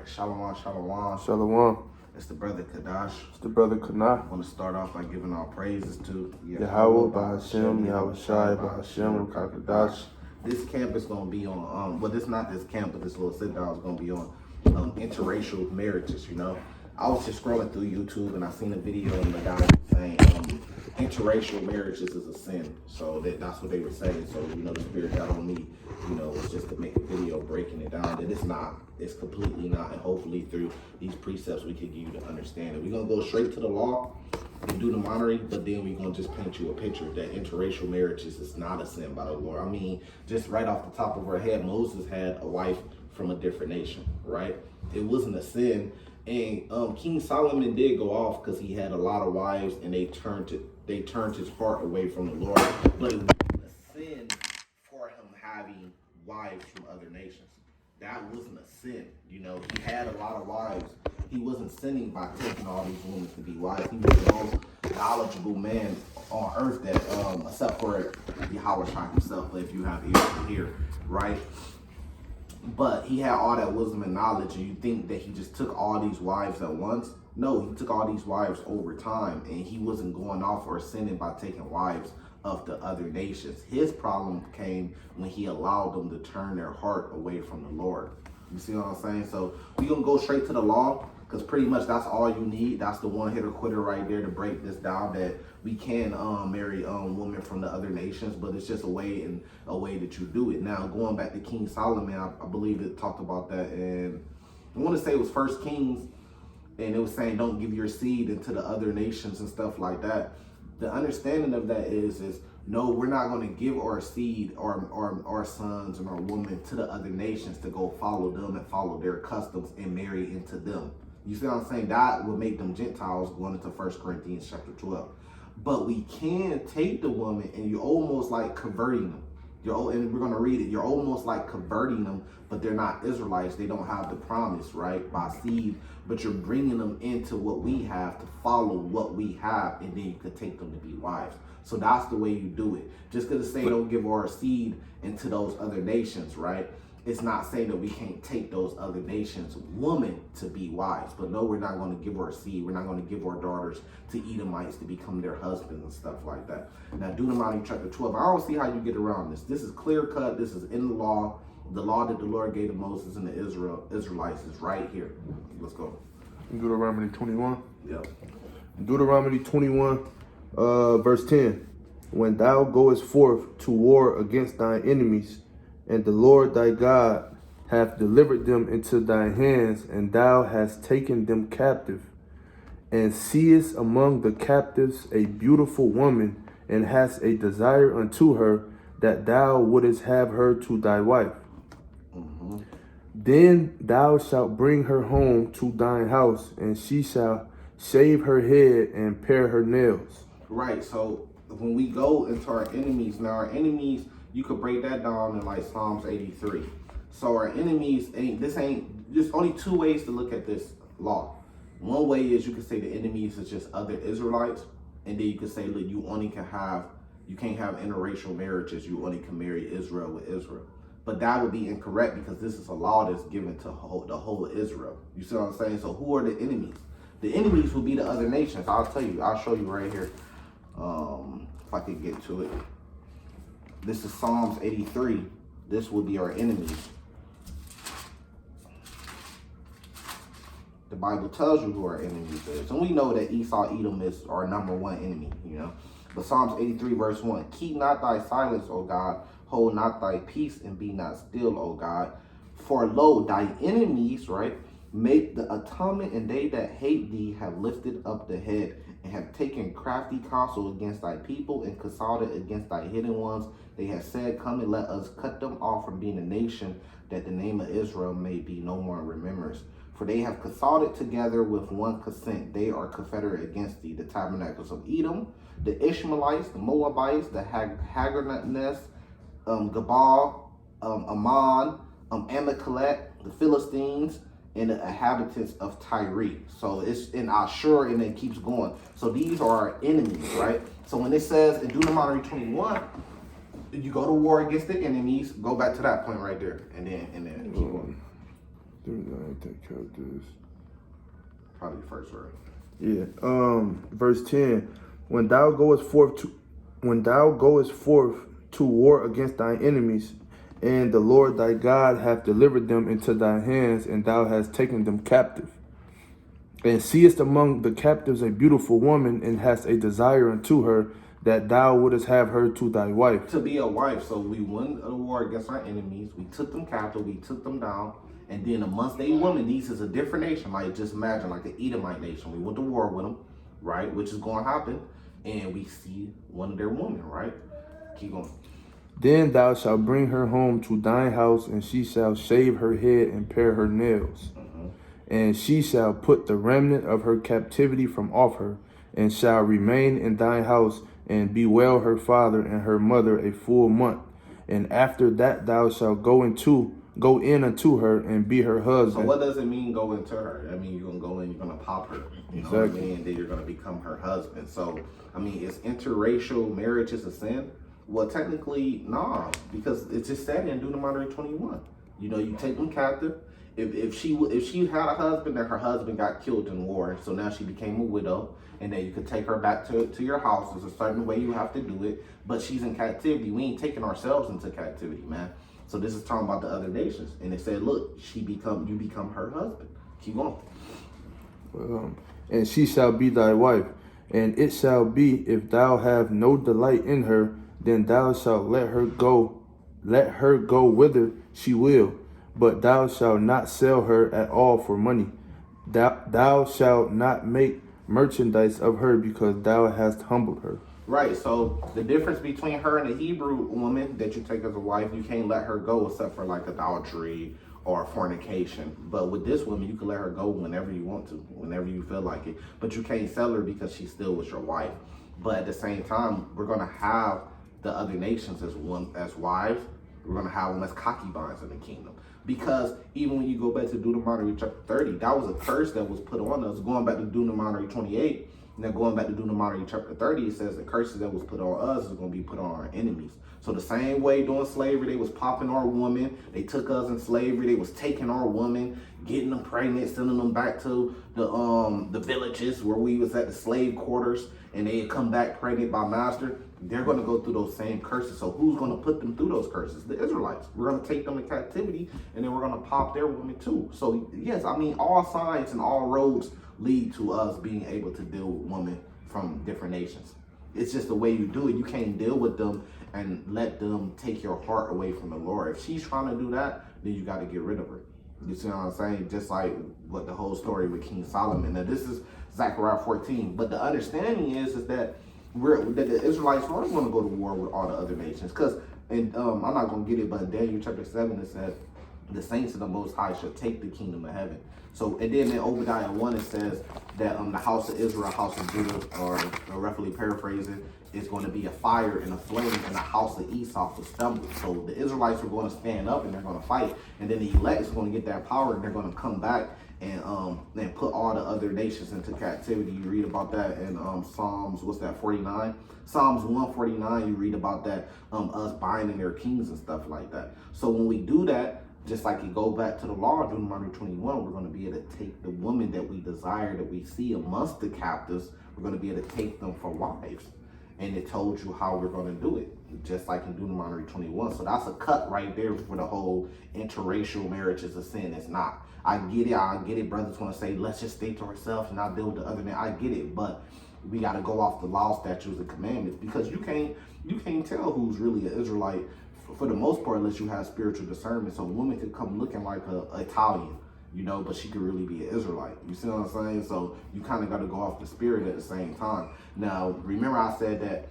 Shalom, shalom. Shalom. It's the brother Kadash. It's the brother Kana. I want to start off by giving all praises to Yahweh, Ba'ashem, Yahweh Shai, Ba'ashem, Kadash. This camp is going to be on, well, this not this camp, but this little sit-down is going to be on interracial marriages, you know. I was just scrolling through YouTube and I seen a video and the guy was saying interracial marriages is a sin. So that's what they were saying. So, you know, the Spirit got on me, you know, was just to make a video breaking it down. That it's not. It's completely not. And hopefully through these precepts we can give you to understand it. We're going to go straight to the law and do the monitoring, but then we're going to just paint you a picture that interracial marriages is not a sin by the Lord. I mean, just right off the top of our head, Moses had a wife from a different nation, right? It wasn't a sin. And King Solomon did go off because he had a lot of wives and they turned his heart away from the Lord. But it wasn't a sin for him having wives from other nations. That wasn't a sin. You know, he had a lot of wives. He wasn't sinning by taking all these women to be wives. He was the most knowledgeable man on earth that, except for Yahweh Shai himself, but if you have ears to hear, right? But he had all that wisdom and knowledge, and you think that he just took all these wives at once? No, he took all these wives over time, and he wasn't going off or sinning by taking wives of the other nations. His problem came when he allowed them to turn their heart away from the Lord. You see what I'm saying? So we're going to go straight to the law, because pretty much that's all you need. That's the one hitter quitter right there to break this down, that we can marry women from the other nations, but it's just a way that you do it. Now, going back to King Solomon, I believe it talked about that, and I want to say it was First Kings, and it was saying don't give your seed into the other nations and stuff like that. The understanding of that is no, we're not going to give our seed or our sons and our women to the other nations to go follow them and follow their customs and marry into them. You see what I'm saying? That would make them Gentiles going into 1 Corinthians chapter 12. But we can take the woman and you're almost like converting them. And we're going to read it. You're almost like converting them, but they're not Israelites. They don't have the promise, right, by seed. But you're bringing them into what we have to follow what we have, and then you could take them to be wives. So that's the way you do it. Just because it's saying don't give our seed into those other nations, right? It's not saying that we can't take those other nations' women to be wives. But no, we're not going to give our seed. We're not going to give our daughters to Edomites to become their husbands and stuff like that. Now, Deuteronomy chapter 12, I don't see how you get around this. This is clear cut. This is in the law. The law that the Lord gave to Moses and the Israelites is right here. Let's go. Deuteronomy 21. Yep. Deuteronomy 21, verse 10. When thou goest forth to war against thine enemies, and the Lord thy God hath delivered them into thy hands, and thou hast taken them captive, and seest among the captives a beautiful woman, and hast a desire unto her, that thou wouldest have her to thy wife. Then thou shalt bring her home to thine house, and she shall shave her head and pare her nails. Right, so when we go into our enemies, now our enemies, you could break that down in like Psalms 83. So our enemies there's only two ways to look at this law. One way is you could say the enemies is just other Israelites, and then you could say, look, you can't have interracial marriages, you only can marry Israel with Israel. But that would be incorrect because this is a law that's given to the whole Israel. You see what I'm saying? So who are the enemies? The enemies will be the other nations. I'll show you right here. If I could get to it. This is Psalms 83. This will be our enemies. The Bible tells you who our enemies is. And we know that Esau, Edom is our number one enemy, you know. But Psalms 83 verse 1. Keep not thy silence, O God. Hold not thy peace and be not still, O God. For lo, thy enemies, right, make the atonement, and they that hate thee have lifted up the head, and have taken crafty counsel against thy people, and consulted against thy hidden ones. They have said, come and let us cut them off from being a nation, that the name of Israel may be no more in remembrance. For they have consulted together with one consent. They are confederate against thee. The tabernacles of Edom, the Ishmaelites, the Moabites, the Haggernes, Gabal, Ammon, Amalek, the Philistines, and the inhabitants of Tyre. So it's in Ashur, and it keeps going. So these are our enemies, right? So when it says in Deuteronomy 21, you go to war against the enemies, go back to that point right there, and then keep going. Take captives. Probably first verse. Yeah. Verse 10. When thou goest forth to war against thine enemies, and the Lord thy God hath delivered them into thy hands, and thou hast taken them captive, and seest among the captives a beautiful woman, and hast a desire unto her, that thou wouldest have her to thy wife. To be a wife. So we won a war against our enemies. We took them captive. We took them down. And then amongst they women, these is a different nation. Like, just imagine, like the Edomite nation. We went to war with them, right? Which is going to happen. And we see one of their women, right? Keep going. Then thou shalt bring her home to thine house, and she shall shave her head and pare her nails. And she shall put the remnant of her captivity from off her, and shall remain in thine house, and bewail her father and her mother a full month. And after that thou shalt go in unto her, and be her husband. So what does it mean go into her? I mean, you're going to go in, you're going to pop her. You know what I mean? And then you're going to become her husband. So, I mean, is interracial marriage is a sin? Well, technically, nah, because it's just said in Deuteronomy 21. You know, you take them captive. If she had a husband and her husband got killed in war, so now she became a widow, and then you could take her back to your house. There's a certain way you have to do it, but she's in captivity. We ain't taking ourselves into captivity, man. So this is talking about the other nations, and it said, look, you become her husband. Keep going. And she shall be thy wife, and it shall be, if thou have no delight in her, then thou shalt let her go whither she will, but thou shalt not sell her at all for money. Thou shalt not make merchandise of her, because thou hast humbled her. Right, so the difference between her and a Hebrew woman that you take as a wife, you can't let her go except for like adultery or fornication. But with this woman, you can let her go whenever you want to, whenever you feel like it. But you can't sell her because she still was your wife. But at the same time, we're going to have the other nations as wives. We're going to have them as concubines in the kingdom. Because even when you go back to Deuteronomy chapter 30, that was a curse that was put on us. Going back to Deuteronomy 28, now going back to Deuteronomy chapter 30, it says the curses that was put on us is going to be put on our enemies. So the same way during slavery, they was popping our woman. They took us in slavery. They was taking our woman, getting them pregnant, sending them back to the villages where we was at the slave quarters, and they come back pregnant by master. They're going to go through those same curses. So who's going to put them through those curses? The Israelites. We're going to take them in captivity, and then we're going to pop their women too. So yes, I mean, all signs and all roads lead to us being able to deal with women from different nations. It's just the way you do it. You can't deal with them and let them take your heart away from the Lord. If she's trying to do that, then you got to get rid of her. You see what I'm saying? Just like what the whole story with King Solomon. Now this is Zechariah 14. But the understanding is that the Israelites weren't going to go to war with all the other nations. Because, and I'm not going to get it, but in Daniel chapter 7, it said, the saints of the Most High shall take the kingdom of heaven. So, and then in Obadiah 1, it says that the house of Israel, house of Judah, or roughly paraphrasing, is going to be a fire and a flame, and the house of Esau will stumble. So the Israelites are going to stand up and they're going to fight, and then the elect is going to get that power, and they're going to come back and put all the other nations into captivity. You read about that in Psalms, 49? Psalms 149, you read about that, us binding their kings and stuff like that. So when we do that, just like you go back to the law of Deuteronomy 21, we're going to be able to take the woman that we desire, that we see amongst the captives, we're going to be able to take them for wives. And it told you how we're going to do it, just like in Deuteronomy 21. So that's a cut right there for the whole interracial marriage is a sin. It's not. I get it. Brothers want to say, let's just stay to ourselves and not deal with the other man. I get it, but we got to go off the law, statutes, and commandments, because you can't tell who's really an Israelite for the most part unless you have spiritual discernment. So a woman could come looking like a Italian, you know, but she could really be an Israelite. You see what I'm saying? So you kind of got to go off the spirit at the same time. Now, remember I said that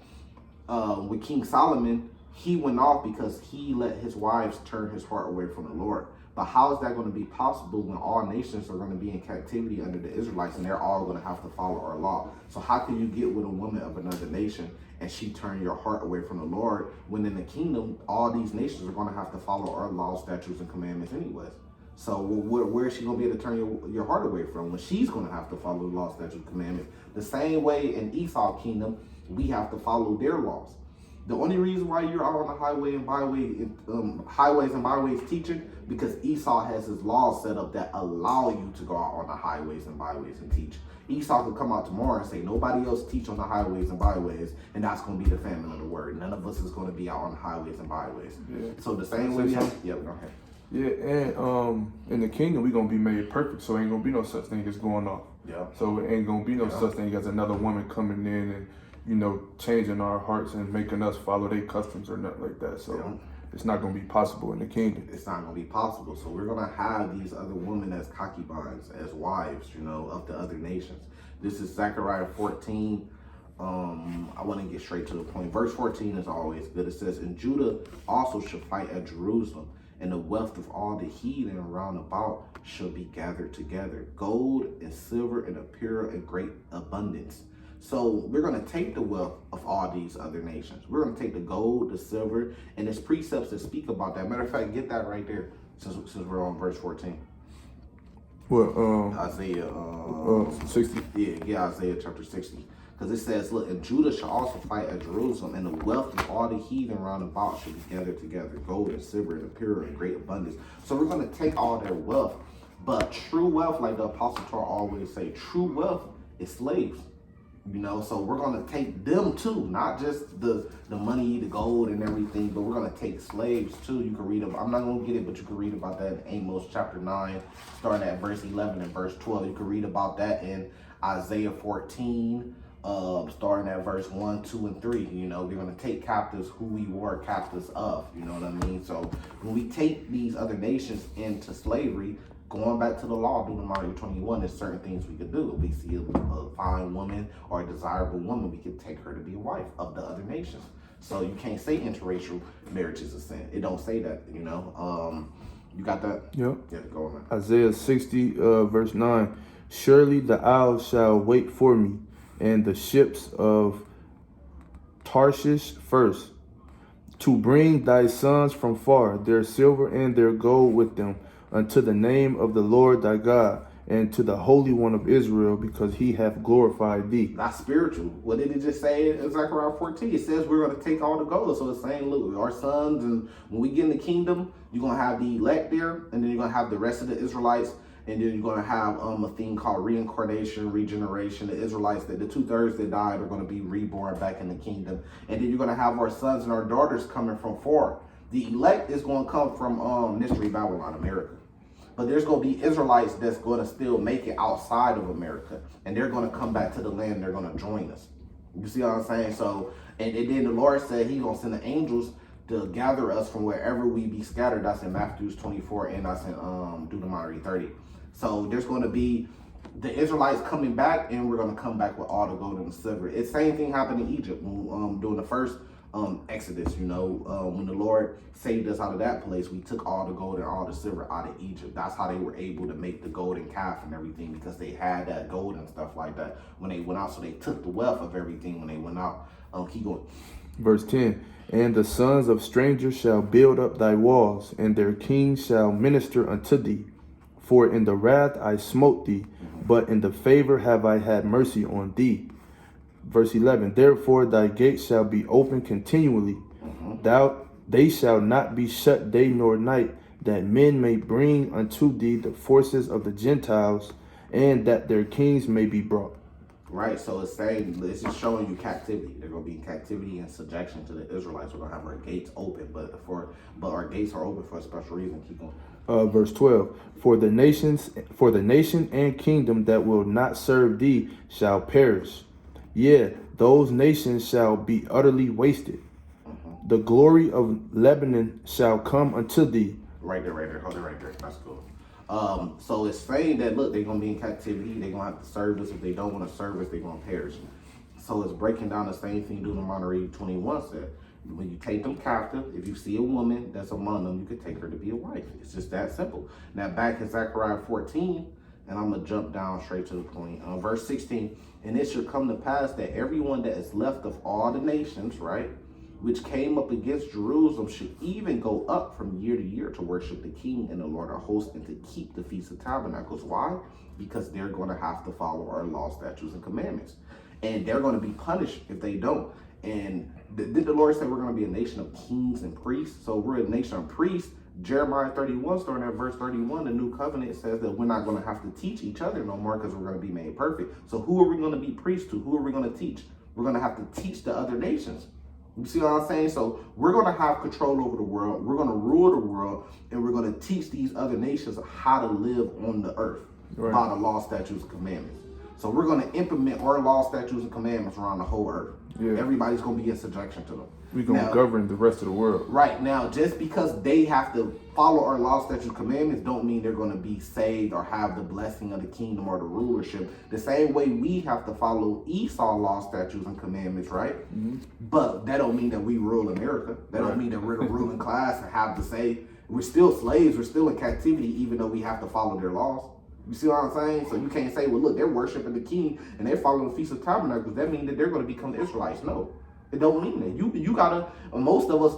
with King Solomon, he went off because he let his wives turn his heart away from the Lord. But how is that going to be possible when all nations are going to be in captivity under the Israelites, and they're all going to have to follow our law? So how can you get with a woman of another nation and she turn your heart away from the Lord, when in the kingdom, all these nations are going to have to follow our laws, statutes, and commandments anyways? So where is she going to be able to turn your heart away from when she's going to have to follow the law, statutes, and commandments? The same way in Esau kingdom, we have to follow their laws. The only reason why you're out on the highways and byways teaching, because Esau has his laws set up that allow you to go out on the highways and byways and teach. Esau could come out tomorrow and say, nobody else teach on the highways and byways, and that's going to be the famine of the word. None of us is going to be out on the highways and byways. Yeah. So the same way we have, yeah, go ahead. Yeah, and in the kingdom, we're going to be made perfect, so ain't going to be no such thing as going off. Yeah. So it ain't going to be no such thing as another woman coming in and, you know, changing our hearts and making us follow their customs or nothing like that. So it's not going to be possible in the kingdom. It's not going to be possible. So we're going to have these other women as concubines, as wives, you know, of the other nations. This is Zechariah 14. I want to get straight to the point. Verse 14 is always good. It says, and Judah also shall fight at Jerusalem, and the wealth of all the heathen round about shall be gathered together, gold and silver and a pure and great abundance. So we're going to take the wealth of all these other nations. We're going to take the gold, the silver, and there's precepts that speak about that. Matter of fact, get that right there since we're on verse 14. Well, Isaiah 60. Yeah, get Isaiah chapter 60. Because it says, look, and Judah shall also fight at Jerusalem, and the wealth of all the heathen round about shall be gathered together, gold and silver and pure and great abundance. So we're going to take all their wealth. But true wealth, like the Apostle Paul always say, true wealth is slaves. You know, so we're going to take them too, not just the money, the gold and everything, but we're going to take slaves too. You can read about, I'm not going to get it, but you can read about that in Amos chapter 9, starting at verse 11 and verse 12. You can read about that in Isaiah 14, starting at verse 1, 2, and 3. You know, we're going to take captives who we were captives of. You know what I mean? So when we take these other nations into slavery, going back to the law, Deuteronomy 21, there's certain things we could do. If we see a fine woman or a desirable woman, we could take her to be a wife of the other nations. So you can't say interracial marriage is a sin. It don't say that, you know. You got that? Yep. Yeah, go on, man. Isaiah 60, verse 9. Surely the isles shall wait for me, and the ships of Tarshish first, to bring thy sons from far, their silver and their gold with them, unto the name of the Lord thy God, and to the Holy One of Israel, because he hath glorified thee. Not spiritual. What did it just say in Zechariah 14? It says we're going to take all the gold. So it's saying, look, our sons, and when we get in the kingdom, you're going to have the elect there, and then you're going to have the rest of the Israelites, and then you're going to have a thing called reincarnation, regeneration. The Israelites, the 2/3 that died are going to be reborn back in the kingdom. And then you're going to have our sons and our daughters coming from far. The elect is going to come from Mystery Babylon, America. But there's going to be Israelites that's going to still make it outside of America. And they're going to come back to the land. They're going to join us. You see what I'm saying? So, and then the Lord said he's going to send the angels to gather us from wherever we be scattered. That's in Matthew 24 and that's in Deuteronomy 30. So there's going to be the Israelites coming back, and we're going to come back with all the gold and the silver. It's same thing happened in Egypt during the first Exodus. You know, when the Lord saved us out of that place, we took all the gold and all the silver out of Egypt. That's how they were able to make the golden calf and everything, because they had that gold and stuff like that when they went out. So they took the wealth of everything when they went out. Keep going. Verse 10. And the sons of strangers shall build up thy walls, and their kings shall minister unto thee. For in the wrath I smote thee, but in the favor have I had mercy on thee. Verse 11, therefore thy gates shall be open continually. They shall not be shut day nor night, that men may bring unto thee the forces of the Gentiles, and that their kings may be brought. Right, so it's saying, it's just showing you captivity. They're going to be in captivity and subjection to the Israelites. We're going to have our gates open, but our gates are open for a special reason. Keep going. Verse 12, for the nation and kingdom that will not serve thee shall perish. Yea, those nations shall be utterly wasted. The glory of Lebanon shall come unto thee. Right there. Hold it right there. That's cool. So it's saying that, look, they're going to be in captivity. They're going to have to serve us. If they don't want to serve us, they're going to perish. So it's breaking down the same thing Deuteronomy 21 said. When you take them captive, if you see a woman that's among them, you could take her to be a wife. It's just that simple. Now back in Zechariah 14, and I'm going to jump down straight to the point. Verse 16, and it shall come to pass that everyone that is left of all the nations, right, which came up against Jerusalem should even go up from year to year to worship the King and the Lord of hosts and to keep the Feast of Tabernacles. Why? Because they're going to have to follow our law, statutes, and commandments. And they're going to be punished if they don't. And did the Lord say we're going to be a nation of kings and priests? So we're a nation of priests. Jeremiah 31, starting at verse 31, the new covenant says that we're not going to have to teach each other no more because we're going to be made perfect. So who are we going to be priests to? Who are we going to teach? We're going to have to teach the other nations. You see what I'm saying? So we're going to have control over the world. We're going to rule the world, and we're going to teach these other nations how to live on the earth by the law, statutes, and commandments. So we're going to implement our law, statutes, and commandments around the whole earth. Yeah. Everybody's going to be in subjection to them. We're going to govern the rest of the world. Right. Now, just because they have to follow our law, statutes, and commandments don't mean they're going to be saved or have the blessing of the kingdom or the rulership. The same way we have to follow Esau's law, statutes, and commandments, right? Mm-hmm. But that don't mean that we rule America. That don't mean that we're the ruling class and have to say, we're still slaves, we're still in captivity, even though we have to follow their laws. You see what I'm saying? So you can't say, well, look, they're worshiping the king and they're following the Feast of Tabernacles. That means that they're going to become Israelites. No, it don't mean that. You gotta. Most of us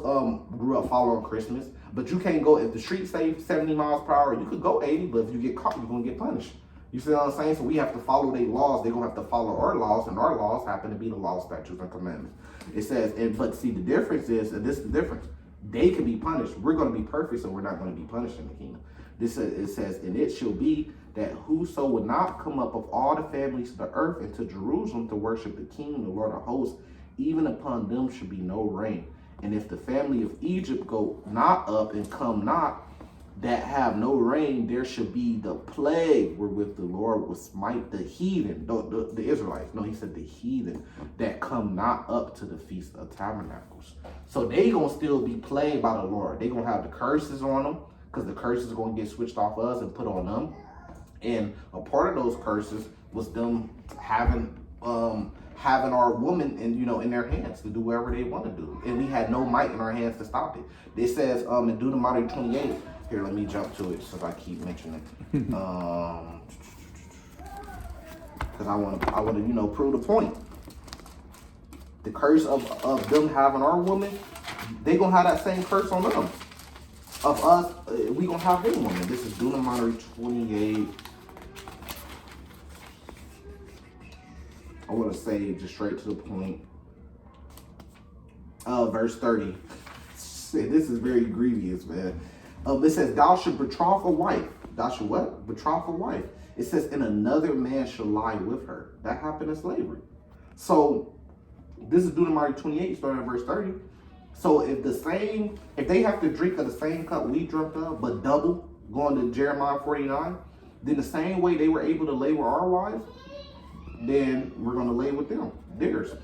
grew up following Christmas, but you can't go if the street say 70 miles per hour. You could go 80, but if you get caught, you're gonna get punished. You see what I'm saying? So we have to follow their laws. They're gonna have to follow our laws, and our laws happen to be the law, statutes, and commandments. It says, but see, the difference is, and this is the difference. They can be punished. We're gonna be perfect, so we're not gonna be punished in the kingdom. It says, and it shall be that whoso would not come up of all the families of the earth into Jerusalem to worship the King, the Lord of hosts, even upon them should be no rain. And if the family of Egypt go not up and come not, that have no rain, there should be the plague wherewith the Lord will smite the heathen, the Israelites. No, he said the heathen that come not up to the Feast of Tabernacles. So they gonna still be plagued by the Lord. They gonna have the curses on them, because the curses are going to get switched off us and put on them. And a part of those curses was them having our woman in their hands to do whatever they want to do. And we had no might in our hands to stop it. It says in Deuteronomy 28, here, let me jump to it since I keep mentioning it. Because I want to prove the point. The curse of them having our woman, they going to have that same curse on them. Of us, we gonna have them woman. This is Deuteronomy 28. I want to say just straight to the point. Verse 30. This is very grievous, man. It says, "Thou shalt betroth a wife." Thou shalt what? Betroth a wife. It says, "And another man shall lie with her." That happened in slavery. So this is Deuteronomy 28, starting at verse 30. So if they have to drink of the same cup we drank of, but double, going to Jeremiah 49, then the same way they were able to lay with our wives, then we're going to lay with them, theirs.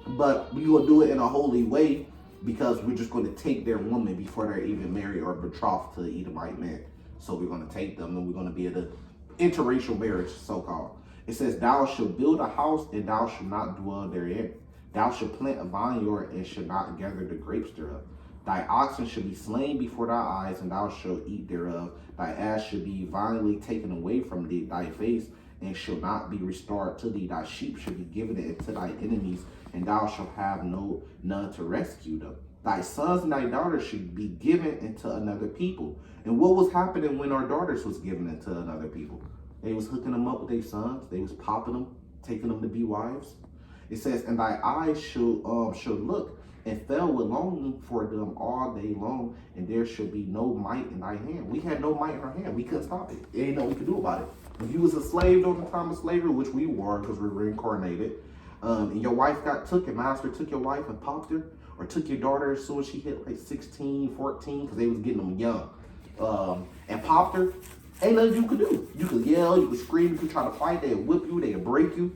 But we will do it in a holy way, because we're just going to take their woman before they're even married or betrothed to the Edomite man. So we're going to take them, and we're going to be at an interracial marriage, so-called. It says, "Thou shalt build a house, and thou shalt not dwell therein. Thou shalt plant a vineyard, and shalt not gather the grapes thereof. Thy oxen shall be slain before thy eyes, and thou shalt eat thereof. Thy ass shall be violently taken away from thee, thy face, and shall not be restored to thee. Thy sheep shall be given into thy enemies, and thou shalt have none to rescue them. Thy sons and thy daughters should be given into another people." And what was happening when our daughters was given into another people? They was hooking them up with their sons. They was popping them, taking them to be wives. It says, "And thy eyes shall look and fell with longing for them all day long, and there shall be no might in thy hand." We had no might in our hand. We couldn't stop it. There ain't nothing we could do about it. If you was a slave during the time of slavery, which we were because we were reincarnated, and your wife got took, and master took your wife and popped her, or took your daughter as soon as she hit like 16, 14, because they was getting them young, and popped her, ain't nothing you could do. You could yell, you could scream, you could try to fight, they'd whip you, they'd break you,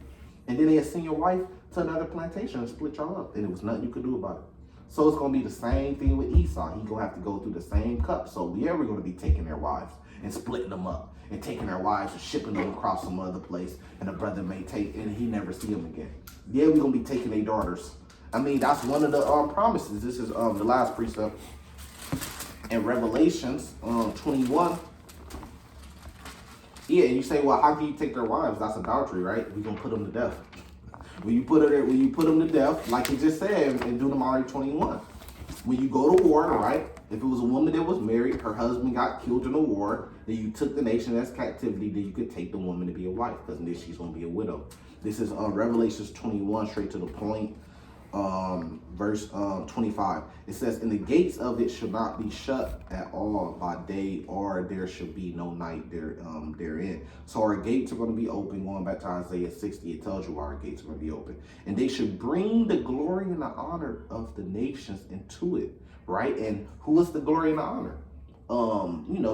and then they'd send your wife to another plantation and split y'all up, and there was nothing you could do about it. So it's going to be the same thing with Esau. He's going to have to go through the same cup. So yeah, we're going to be taking their wives and splitting them up, and taking their wives and shipping them across some other place, and a brother may take, and he never see them again. Yeah, we're going to be taking their daughters. I mean, that's one of the promises. This is the last precept in Revelations 21. Yeah, and you say, well, how can you take their wives? That's adultery, right? We're going to put them to death. When you put them to death, like he just said in Deuteronomy 21, when you go to war, right? If it was a woman that was married, her husband got killed in a war, then you took the nation as captivity, then you could take the woman to be a wife, because then she's going to be a widow. This is Revelations 21, straight to the point. verse 25. It says, and the gates of it shall not be shut at all by day, or there shall be no night therein. So our gates are going to be open. Going back to Isaiah 60, it tells you our gates are going to be open. And they should bring the glory and the honor of the nations into it, right? And who is the glory and the honor?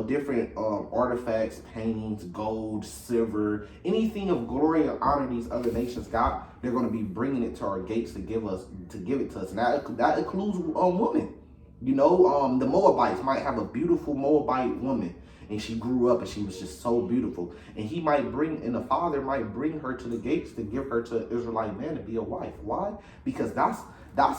Different artifacts, paintings, gold, silver, anything of glory and honor these other nations got, they're going to be bringing it to our gates to give it to us. And that includes women. The Moabites might have a beautiful Moabite woman, and she grew up and she was just so beautiful. And the father might bring her to the gates to give her to an Israelite man to be a wife. Why? Because that's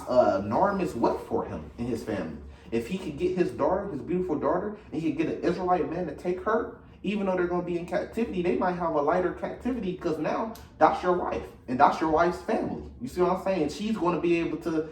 enormous wealth for him and his family. If he could get his beautiful daughter, and he could get an Israelite man to take her, even though they're going to be in captivity, they might have a lighter captivity because now that's your wife and that's your wife's family. You see what I'm saying? She's going to be able to,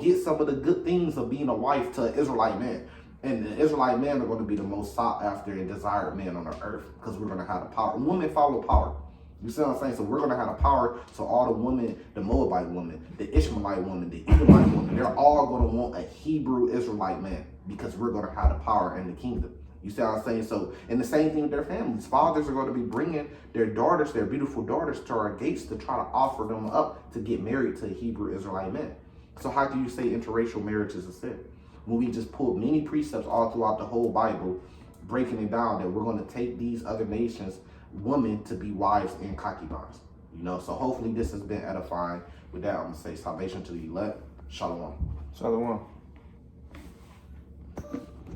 get some of the good things of being a wife to an Israelite man. And the Israelite men are going to be the most sought after and desired men on the earth because we're going to have the power. Women follow power. You see what I'm saying? So we're going to have the power. So all the women, the Moabite woman, the Ishmaelite woman, the Edomite woman, they're all going to want a Hebrew Israelite man because we're going to have the power in the kingdom. You see what I'm saying? So, and the same thing with their families. Fathers are going to be bringing their daughters, their beautiful daughters, to our gates to try to offer them up to get married to a Hebrew Israelite man. So how do you say interracial marriage is a sin? When we just pulled many precepts all throughout the whole Bible, breaking it down that we're going to take these other nations' women to be wives and concubines. So hopefully this has been edifying. With that, I'm going to say salvation to the elect. Shalom. Shalom.